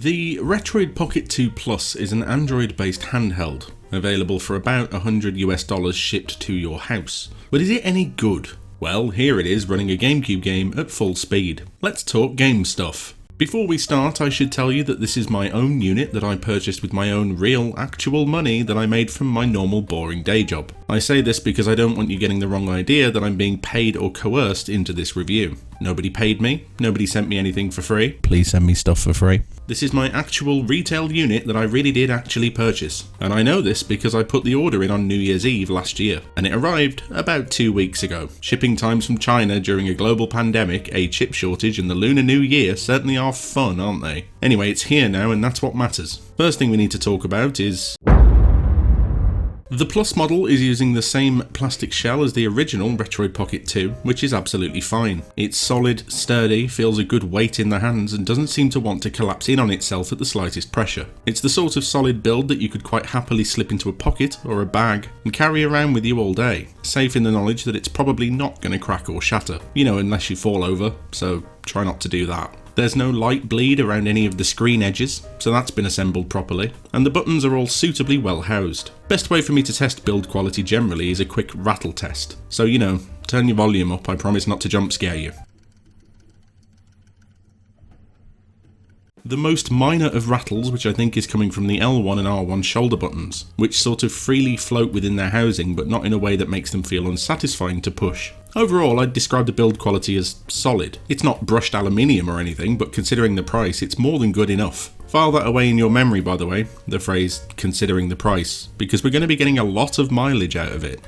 The Retroid Pocket 2 Plus is an Android-based handheld, available for about $100 shipped to your house. But is it any good? Well, here it is running a Gamecube game at full speed. Let's talk game stuff. Before we start, I should tell you that this is my own unit that I purchased with my own real, actual money that I made from my normal boring day job. I say this because I don't want you getting the wrong idea that I'm being paid or coerced into this review. Nobody paid me, nobody sent me anything for free. Please send me stuff for free. This is my actual retail unit that I really did actually purchase. And I know this because I put the order in on New Year's Eve last year, and it arrived about 2 weeks ago. Shipping times from China during a global pandemic, a chip shortage, and the Lunar New Year certainly are fun, aren't they? Anyway, it's here now, and that's what matters. First thing we need to talk about is... The Plus model is using the same plastic shell as the original Retroid Pocket 2, which is absolutely fine. It's solid, sturdy, feels a good weight in the hands, and doesn't seem to want to collapse in on itself at the slightest pressure. It's the sort of solid build that you could quite happily slip into a pocket or a bag and carry around with you all day, safe in the knowledge that it's probably not going to crack or shatter. You know, unless you fall over, so try not to do that. There's no light bleed around any of the screen edges, so that's been assembled properly, and the buttons are all suitably well housed. Best way for me to test build quality generally is a quick rattle test, so you know, turn your volume up, I promise not to jump scare you. The most minor of rattles, which I think is coming from the L1 and R1 shoulder buttons, which sort of freely float within their housing but not in a way that makes them feel unsatisfying to push. Overall, I'd describe the build quality as solid. It's not brushed aluminium or anything, but considering the price, it's more than good enough. File that away in your memory, by the way, the phrase considering the price, because we're going to be getting a lot of mileage out of it.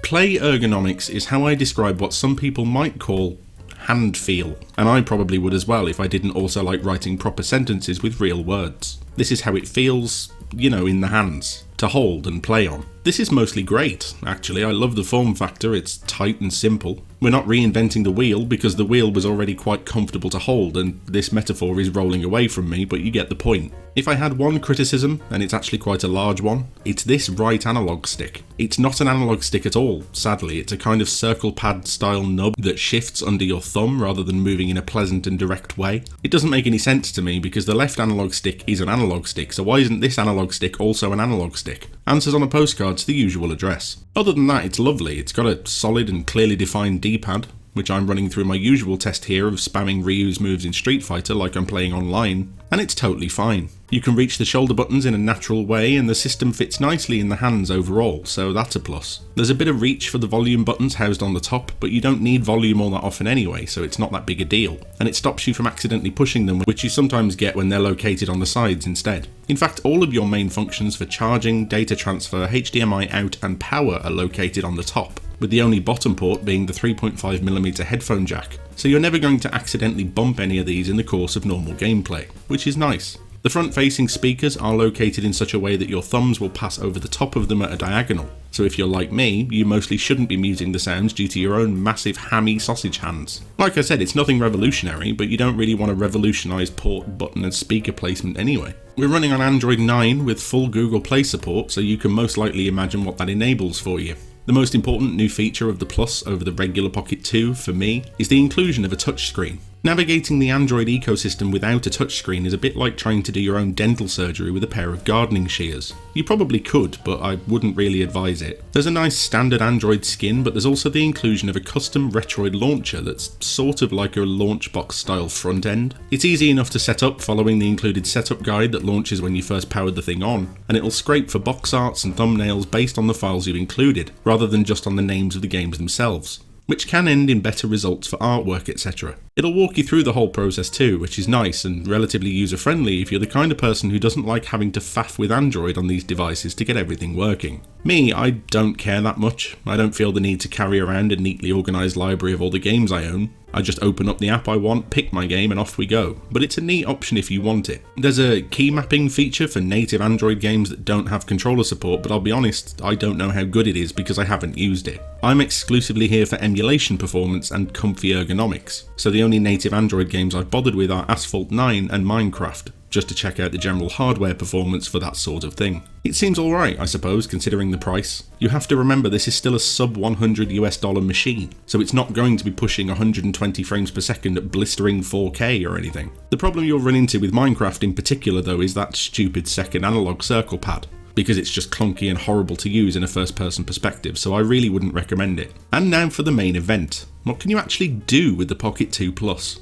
Play ergonomics is how I describe what some people might call hand feel, and I probably would as well if I didn't also like writing proper sentences with real words. This is how it feels, you know, in the hands, to hold and play on. This is mostly great, actually. I love the form factor, it's tight and simple. We're not reinventing the wheel because the wheel was already quite comfortable to hold, and this metaphor is rolling away from me, but you get the point. If I had one criticism, and it's actually quite a large one, it's this right analog stick. It's not an analog stick at all, sadly. It's a kind of circle pad style nub that shifts under your thumb rather than moving in a pleasant and direct way. It doesn't make any sense to me because the left analog stick is an analog stick, so why isn't this analog stick also an analog stick? Answers on a postcard to the usual address. Other than that, it's lovely. It's got a solid and clearly defined D-pad, which I'm running through my usual test here of spamming reuse moves in Street Fighter like I'm playing online, and it's totally fine. You can reach the shoulder buttons in a natural way, and the system fits nicely in the hands overall, so that's a plus. There's a bit of reach for the volume buttons housed on the top, but you don't need volume all that often anyway, so it's not that big a deal. And it stops you from accidentally pushing them, which you sometimes get when they're located on the sides instead. In fact, all of your main functions for charging, data transfer, HDMI out, and power are located on the top, with the only bottom port being the 3.5mm headphone jack, so you're never going to accidentally bump any of these in the course of normal gameplay, which is nice. The front-facing speakers are located in such a way that your thumbs will pass over the top of them at a diagonal, so if you're like me, you mostly shouldn't be muting the sounds due to your own massive hammy sausage hands. Like I said, it's nothing revolutionary, but you don't really want to revolutionise port, button and speaker placement anyway. We're running on Android 9 with full Google Play support, so you can most likely imagine what that enables for you. The most important new feature of the Plus over the regular Pocket 2, for me, is the inclusion of a touchscreen. Navigating the Android ecosystem without a touchscreen is a bit like trying to do your own dental surgery with a pair of gardening shears. You probably could, but I wouldn't really advise it. There's a nice standard Android skin, but there's also the inclusion of a custom Retroid launcher that's sort of like a Launchbox style front end. It's easy enough to set up following the included setup guide that launches when you first powered the thing on, and it'll scrape for box arts and thumbnails based on the files you've included, rather than just on the names of the games themselves, which can end in better results for artwork, etc. It'll walk you through the whole process too, which is nice and relatively user-friendly if you're the kind of person who doesn't like having to faff with Android on these devices to get everything working. Me, I don't care that much. I don't feel the need to carry around a neatly organised library of all the games I own. I just open up the app I want, pick my game, and off we go. But it's a neat option if you want it. There's a key mapping feature for native Android games that don't have controller support, but I'll be honest, I don't know how good it is because I haven't used it. I'm exclusively here for emulation performance and comfy ergonomics, so the only native Android games I've bothered with are Asphalt 9 and Minecraft, just to check out the general hardware performance for that sort of thing. It seems alright, I suppose, considering the price. You have to remember this is still a sub $100 machine, so it's not going to be pushing 120 frames per second at blistering 4K or anything. The problem you'll run into with Minecraft in particular though is that stupid second analog circle pad, because it's just clunky and horrible to use in a first person perspective, so I really wouldn't recommend it. And now for the main event. What can you actually do with the Pocket 2 Plus?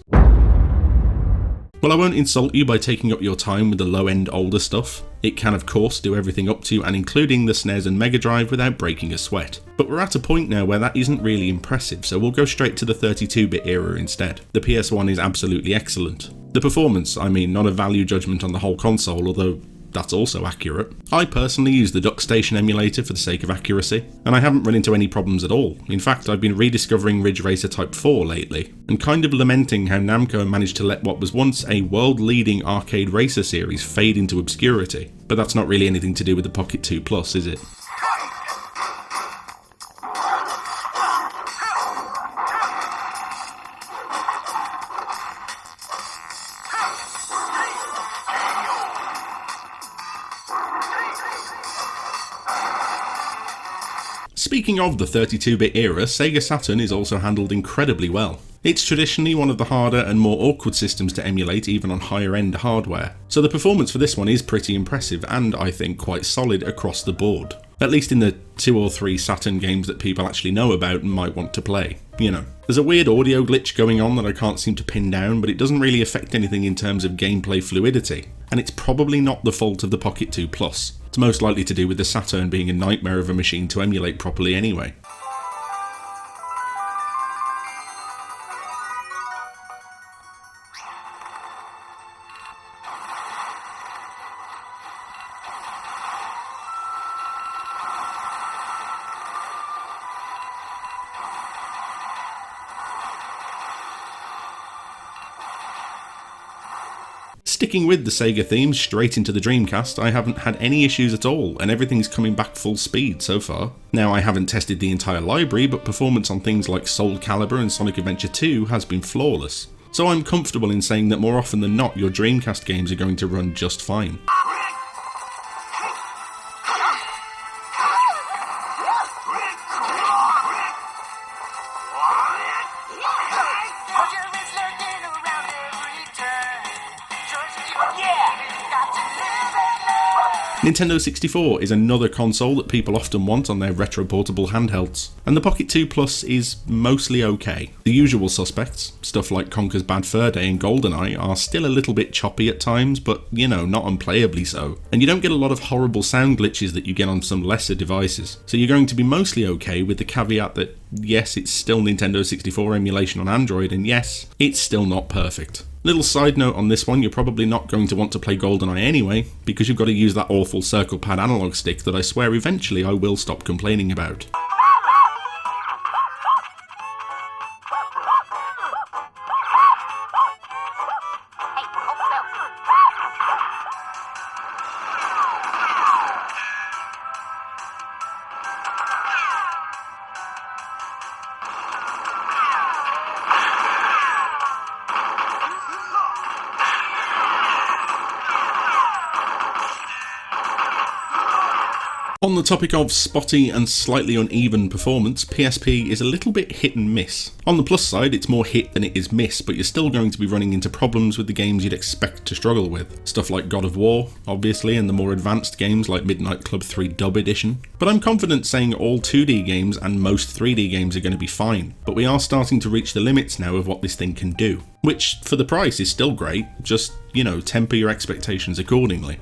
Well, I won't insult you by taking up your time with the low-end older stuff. It can of course do everything up to and including the SNES and Mega Drive without breaking a sweat. But we're at a point now where that isn't really impressive, so we'll go straight to the 32-bit era instead. The PS1 is absolutely excellent. The performance, I mean, not a value judgment on the whole console, although that's also accurate. I personally use the DuckStation emulator for the sake of accuracy, and I haven't run into any problems at all. In fact, I've been rediscovering Ridge Racer Type 4 lately, and kind of lamenting how Namco managed to let what was once a world-leading arcade racer series fade into obscurity. But that's not really anything to do with the Pocket 2 Plus, is it? Speaking of the 32-bit era, Sega Saturn is also handled incredibly well. It's traditionally one of the harder and more awkward systems to emulate even on higher end hardware, so the performance for this one is pretty impressive and I think quite solid across the board. At least in the 2 or 3 Saturn games that people actually know about and might want to play, you know. There's a weird audio glitch going on that I can't seem to pin down, but it doesn't really affect anything in terms of gameplay fluidity, and it's probably not the fault of the Pocket 2 Plus. It's most likely to do with the Saturn being a nightmare of a machine to emulate properly anyway. Sticking with the Sega theme straight into the Dreamcast, I haven't had any issues at all, and everything's coming back full speed so far. Now, I haven't tested the entire library, but performance on things like Soul Calibur and Sonic Adventure 2 has been flawless. So I'm comfortable in saying that more often than not, your Dreamcast games are going to run just fine. Nintendo 64 is another console that people often want on their retro portable handhelds, and the Pocket 2 Plus is mostly okay. The usual suspects, stuff like Conker's Bad Fur Day and GoldenEye, are still a little bit choppy at times, but you know, not unplayably so. And you don't get a lot of horrible sound glitches that you get on some lesser devices, so you're going to be mostly okay, with the caveat that yes, it's still Nintendo 64 emulation on Android, and yes, it's still not perfect. Little side note on this one, you're probably not going to want to play GoldenEye anyway, because you've got to use that awful circle pad analog stick that I swear eventually I will stop complaining about. On the topic of spotty and slightly uneven performance, PSP is a little bit hit and miss. On the plus side, it's more hit than it is miss, but you're still going to be running into problems with the games you'd expect to struggle with. Stuff like God of War, obviously, and the more advanced games like Midnight Club 3 Dub Edition. But I'm confident saying all 2D games and most 3D games are going to be fine, but we are starting to reach the limits now of what this thing can do. Which, for the price, is still great, just, you know, temper your expectations accordingly.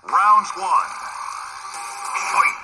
Round one. Fight.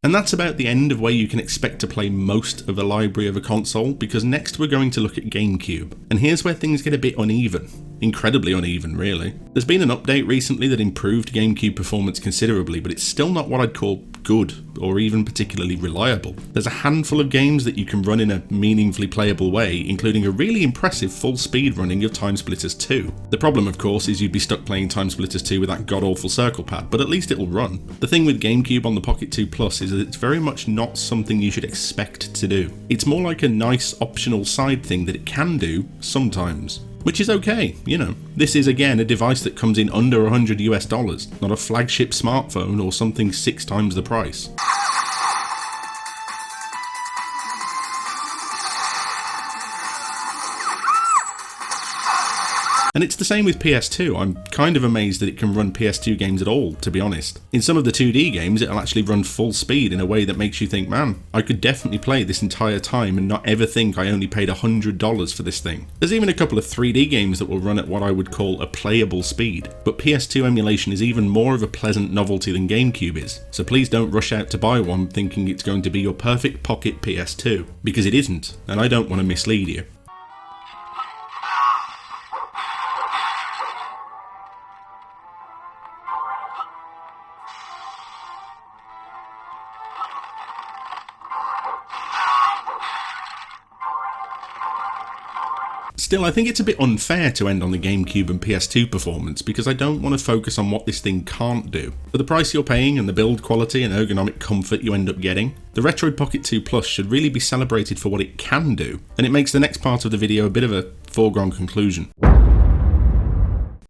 And that's about the end of where you can expect to play most of the library of a console, because next we're going to look at Gamecube. And here's where things get a bit uneven. Incredibly uneven, really. There's been an update recently that improved Gamecube performance considerably, but it's still not what I'd call good or even particularly reliable. There's a handful of games that you can run in a meaningfully playable way, including a really impressive full speed running of Time Splitters 2. The problem, of course, is you'd be stuck playing Time Splitters 2 with that god-awful circle pad, but at least it'll run. The thing with Gamecube on the Pocket 2 Plus is that it's very much not something you should expect to do. It's more like a nice optional side thing that it can do sometimes. Which is okay, you know. This is again a device that comes in under $100 not a flagship smartphone or something 6 times the price. And it's the same with PS2. I'm kind of amazed that it can run PS2 games at all, to be honest. In some of the 2D games, it'll actually run full speed in a way that makes you think, man, I could definitely play this entire time and not ever think I only paid $100 for this thing. There's even a couple of 3D games that will run at what I would call a playable speed, but PS2 emulation is even more of a pleasant novelty than Gamecube is, so please don't rush out to buy one thinking it's going to be your perfect pocket PS2, because it isn't, and I don't want to mislead you. Still, I think it's a bit unfair to end on the Gamecube and PS2 performance because I don't want to focus on what this thing can't do. For the price you're paying and the build quality and ergonomic comfort you end up getting, the Retroid Pocket 2 Plus should really be celebrated for what it can do, and it makes the next part of the video a bit of a foregone conclusion.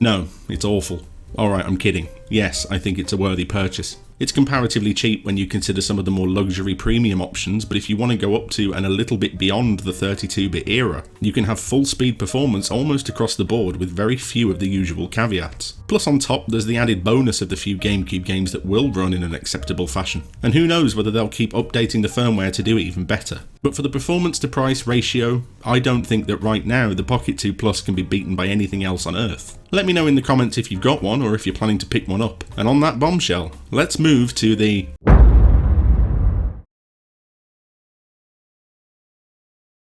No, it's awful. Alright, I'm kidding. Yes, I think it's a worthy purchase. It's comparatively cheap when you consider some of the more luxury premium options, but if you want to go up to and a little bit beyond the 32-bit era, you can have full speed performance almost across the board with very few of the usual caveats. Plus on top, there's the added bonus of the few Gamecube games that will run in an acceptable fashion, and who knows whether they'll keep updating the firmware to do it even better. But for the performance to price ratio, I don't think that right now the Pocket 2 Plus can be beaten by anything else on earth. Let me know in the comments if you've got one or if you're planning to pick one up. And on that bombshell, let's move to the